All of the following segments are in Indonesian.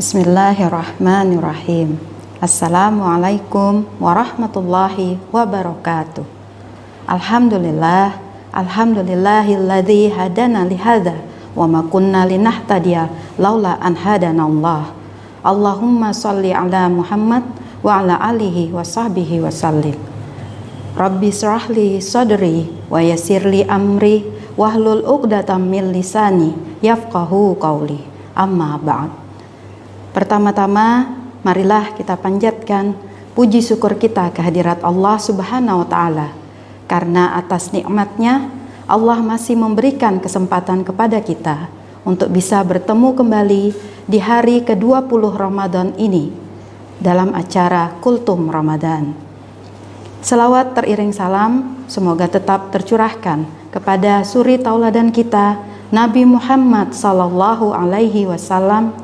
Bismillahirrahmanirrahim. Assalamualaikum warahmatullahi wabarakatuh. Alhamdulillahilladzi hadana lihadza wa ma kunna linahtadiya laula an hadanallah. Allahumma shalli ala Muhammad wa ala alihi wa sahbihi wa sallim. Rabbi shrahli sadri wa yassirli amri wahlul 'uqdatam min lisani yafqahu qawli. Amma ba'd. Pertama-tama, marilah kita panjatkan puji syukur kita kehadirat Allah Subhanahu wa Ta'ala, karena atas nikmatnya Allah masih memberikan kesempatan kepada kita untuk bisa bertemu kembali di hari ke-20 Ramadan ini dalam acara Kultum Ramadan. Selawat teriring salam semoga tetap tercurahkan kepada suri tauladan kita Nabi Muhammad sallallahu alaihi wasallam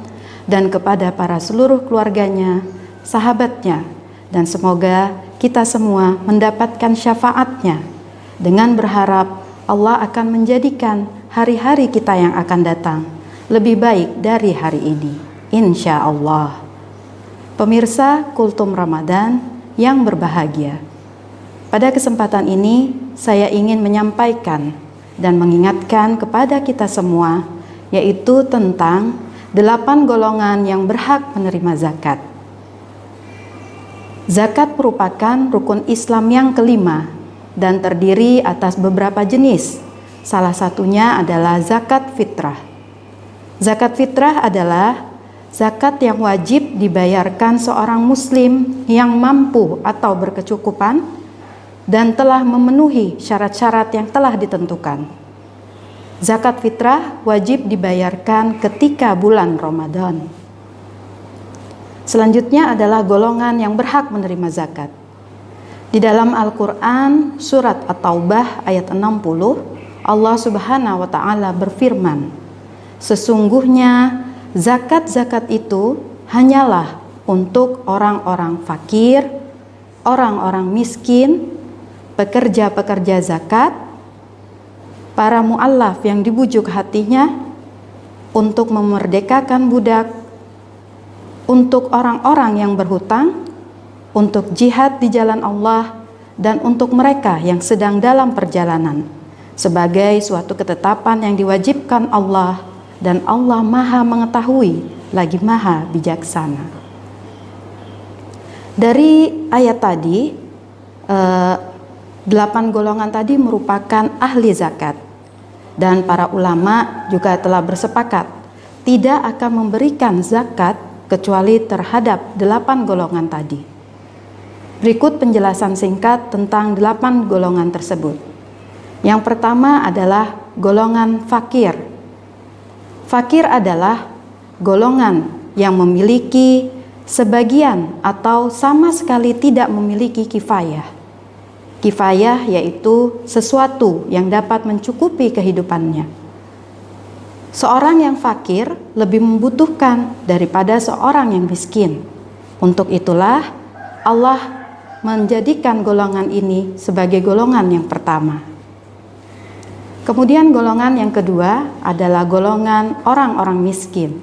dan kepada para seluruh keluarganya, sahabatnya, dan semoga kita semua mendapatkan syafaatnya dengan berharap Allah akan menjadikan hari-hari kita yang akan datang lebih baik dari hari ini, insya Allah. Pemirsa Kultum Ramadan yang berbahagia, pada kesempatan ini saya ingin menyampaikan dan mengingatkan kepada kita semua, yaitu tentang 8 golongan yang berhak menerima zakat. Zakat merupakan rukun Islam yang kelima dan terdiri atas beberapa jenis. Salah satunya adalah zakat fitrah. Zakat fitrah adalah zakat yang wajib dibayarkan seorang muslim yang mampu atau berkecukupan dan telah memenuhi syarat-syarat yang telah ditentukan. Zakat fitrah wajib dibayarkan ketika bulan Ramadan. Selanjutnya adalah golongan yang berhak menerima zakat. Di dalam Al-Quran surat At-Taubah ayat 60, Allah Subhanahu wa Ta'ala berfirman, sesungguhnya zakat-zakat itu hanyalah untuk orang-orang fakir, orang-orang miskin, pekerja-pekerja zakat, para mu'allaf yang dibujuk hatinya, untuk memerdekakan budak, untuk orang-orang yang berhutang, untuk jihad di jalan Allah, dan untuk mereka yang sedang dalam perjalanan, sebagai suatu ketetapan yang diwajibkan Allah, dan Allah Maha mengetahui lagi Maha bijaksana. Dari ayat tadi, 8 golongan tadi merupakan ahli zakat, dan para ulama juga telah bersepakat tidak akan memberikan zakat kecuali terhadap 8 golongan tadi. Berikut penjelasan singkat tentang 8 golongan tersebut. Yang pertama adalah golongan fakir. Fakir adalah golongan yang memiliki sebagian atau sama sekali tidak memiliki kifayah. Kifayah yaitu sesuatu yang dapat mencukupi kehidupannya. Seorang yang fakir lebih membutuhkan daripada seorang yang miskin. Untuk itulah Allah menjadikan golongan ini sebagai golongan yang pertama. Kemudian golongan yang kedua adalah golongan orang-orang miskin.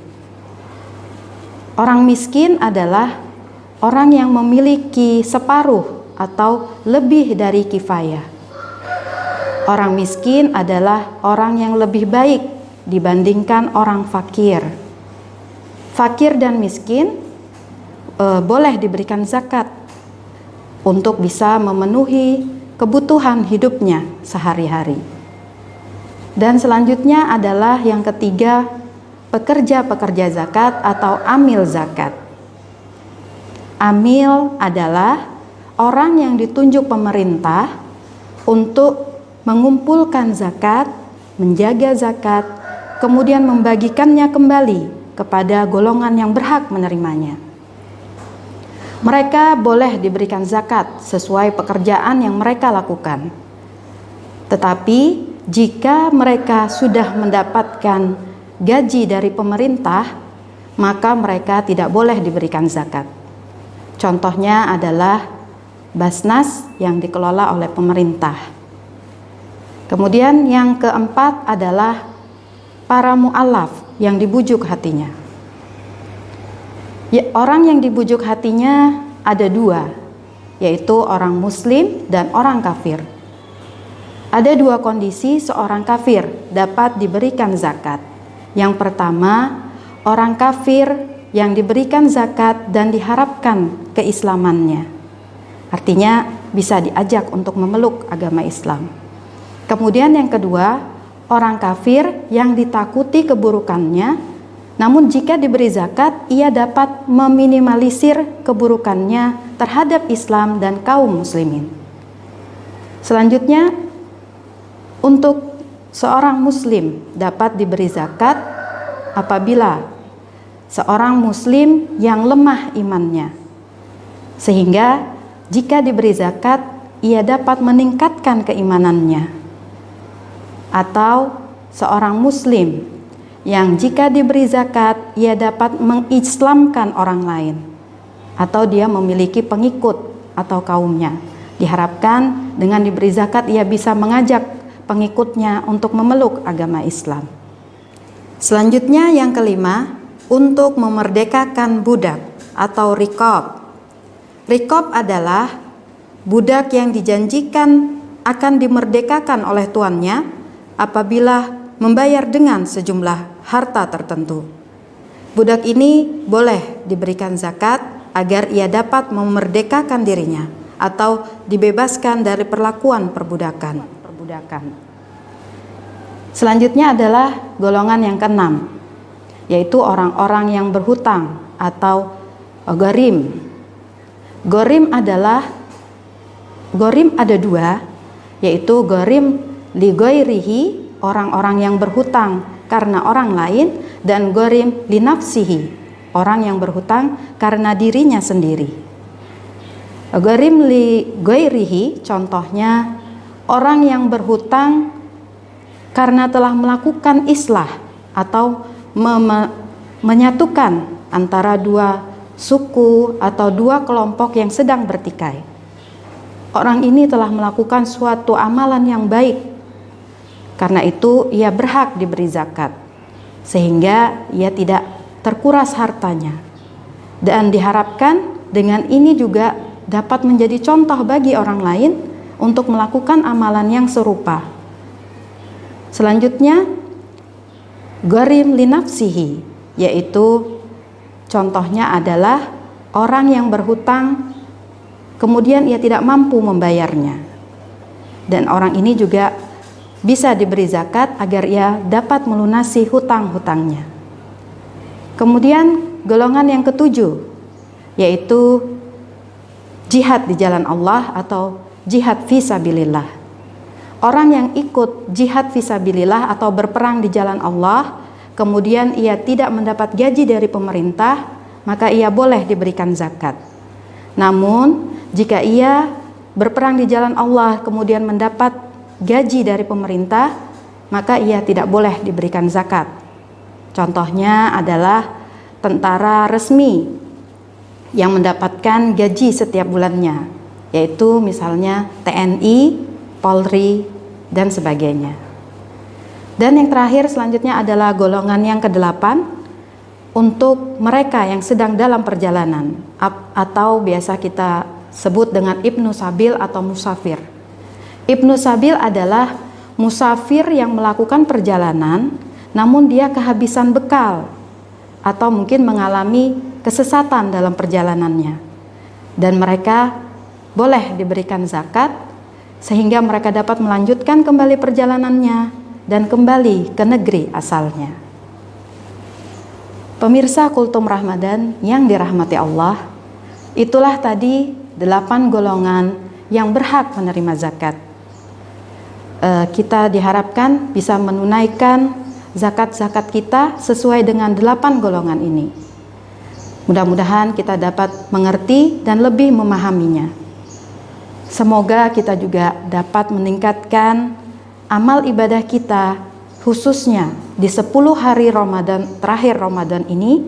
Orang miskin adalah orang yang memiliki separuh atau lebih dari kifayah. Orang miskin adalah orang yang lebih baik dibandingkan orang fakir. Fakir dan miskin boleh diberikan zakat untuk bisa memenuhi kebutuhan hidupnya sehari-hari. Dan selanjutnya adalah yang ketiga, pekerja-pekerja zakat atau amil zakat. Amil adalah orang yang ditunjuk pemerintah untuk mengumpulkan zakat, menjaga zakat, kemudian membagikannya kembali kepada golongan yang berhak menerimanya. Mereka boleh diberikan zakat sesuai pekerjaan yang mereka lakukan. Tetapi jika mereka sudah mendapatkan gaji dari pemerintah, maka mereka tidak boleh diberikan zakat. Contohnya adalah Basnas yang dikelola oleh pemerintah. Kemudian yang keempat adalah para mu'allaf yang dibujuk hatinya. Ya, orang yang dibujuk hatinya ada dua, yaitu orang muslim dan orang kafir. Ada dua kondisi seorang kafir dapat diberikan zakat. Yang pertama, orang kafir yang diberikan zakat dan diharapkan keislamannya. Artinya bisa diajak untuk memeluk agama Islam. Kemudian yang kedua, orang kafir yang ditakuti keburukannya, namun jika diberi zakat, ia dapat meminimalisir keburukannya terhadap Islam dan kaum muslimin. Selanjutnya, untuk seorang muslim dapat diberi zakat apabila seorang muslim yang lemah imannya, sehingga jika diberi zakat, ia dapat meningkatkan keimanannya. Atau seorang muslim yang jika diberi zakat, ia dapat mengislamkan orang lain, atau dia memiliki pengikut atau kaumnya. Diharapkan dengan diberi zakat, ia bisa mengajak pengikutnya untuk memeluk agama Islam. Selanjutnya yang kelima, untuk memerdekakan budak atau riqab. Riqab adalah budak yang dijanjikan akan dimerdekakan oleh tuannya apabila membayar dengan sejumlah harta tertentu. Budak ini boleh diberikan zakat agar ia dapat memerdekakan dirinya atau dibebaskan dari perlakuan perbudakan. Selanjutnya adalah golongan yang keenam, yaitu orang-orang yang berhutang atau gharim. Gharim ada dua, yaitu gharim li ghairihi, orang-orang yang berhutang karena orang lain, dan gharim li nafsihi, orang yang berhutang karena dirinya sendiri. Gharim li ghairihi contohnya orang yang berhutang karena telah melakukan islah atau menyatukan antara dua suku atau dua kelompok yang sedang bertikai. Orang ini telah melakukan suatu amalan yang baik, karena itu ia berhak diberi zakat, sehingga ia tidak terkuras hartanya. Dan diharapkan dengan ini juga dapat menjadi contoh bagi orang lain untuk melakukan amalan yang serupa. Selanjutnya, gharim li nafsihi, yaitu contohnya adalah orang yang berhutang kemudian ia tidak mampu membayarnya, dan orang ini juga bisa diberi zakat agar ia dapat melunasi hutang-hutangnya. Kemudian golongan yang ketujuh, yaitu jihad di jalan Allah atau jihad fisabilillah. Orang yang ikut jihad fisabilillah atau berperang di jalan Allah, kemudian ia tidak mendapat gaji dari pemerintah, maka ia boleh diberikan zakat. Namun jika ia berperang di jalan Allah kemudian mendapat gaji dari pemerintah, maka ia tidak boleh diberikan zakat. Contohnya adalah tentara resmi yang mendapatkan gaji setiap bulannya, yaitu misalnya TNI, Polri, dan sebagainya. Dan yang terakhir selanjutnya adalah golongan yang ke-8, untuk mereka yang sedang dalam perjalanan atau biasa kita sebut dengan Ibnu Sabil atau musafir. Ibnu Sabil adalah musafir yang melakukan perjalanan namun dia kehabisan bekal atau mungkin mengalami kesesatan dalam perjalanannya, dan mereka boleh diberikan zakat sehingga mereka dapat melanjutkan kembali perjalanannya dan kembali ke negeri asalnya. Pemirsa Kultum Ramadan yang dirahmati Allah, itulah tadi 8 golongan yang berhak menerima zakat. Kita diharapkan bisa menunaikan zakat-zakat kita sesuai dengan 8 golongan ini. Mudah-mudahan kita dapat mengerti dan lebih memahaminya. Semoga kita juga dapat meningkatkan amal ibadah kita, khususnya di 10 hari Ramadan terakhir Ramadan ini,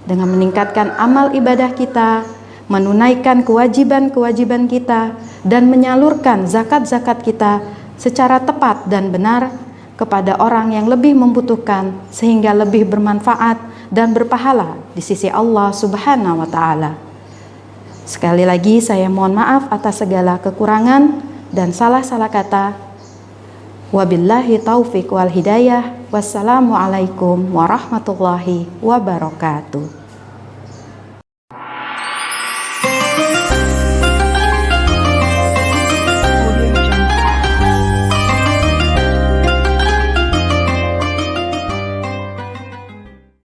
dengan meningkatkan amal ibadah kita, menunaikan kewajiban-kewajiban kita, dan menyalurkan zakat-zakat kita secara tepat dan benar kepada orang yang lebih membutuhkan, sehingga lebih bermanfaat dan berpahala di sisi Allah Subhanahu wa Ta'ala. Sekali lagi saya mohon maaf atas segala kekurangan dan salah-salah kata. Wabillahi taufiq wal hidayah. Wassalamualaikum warahmatullahi wabarakatuh.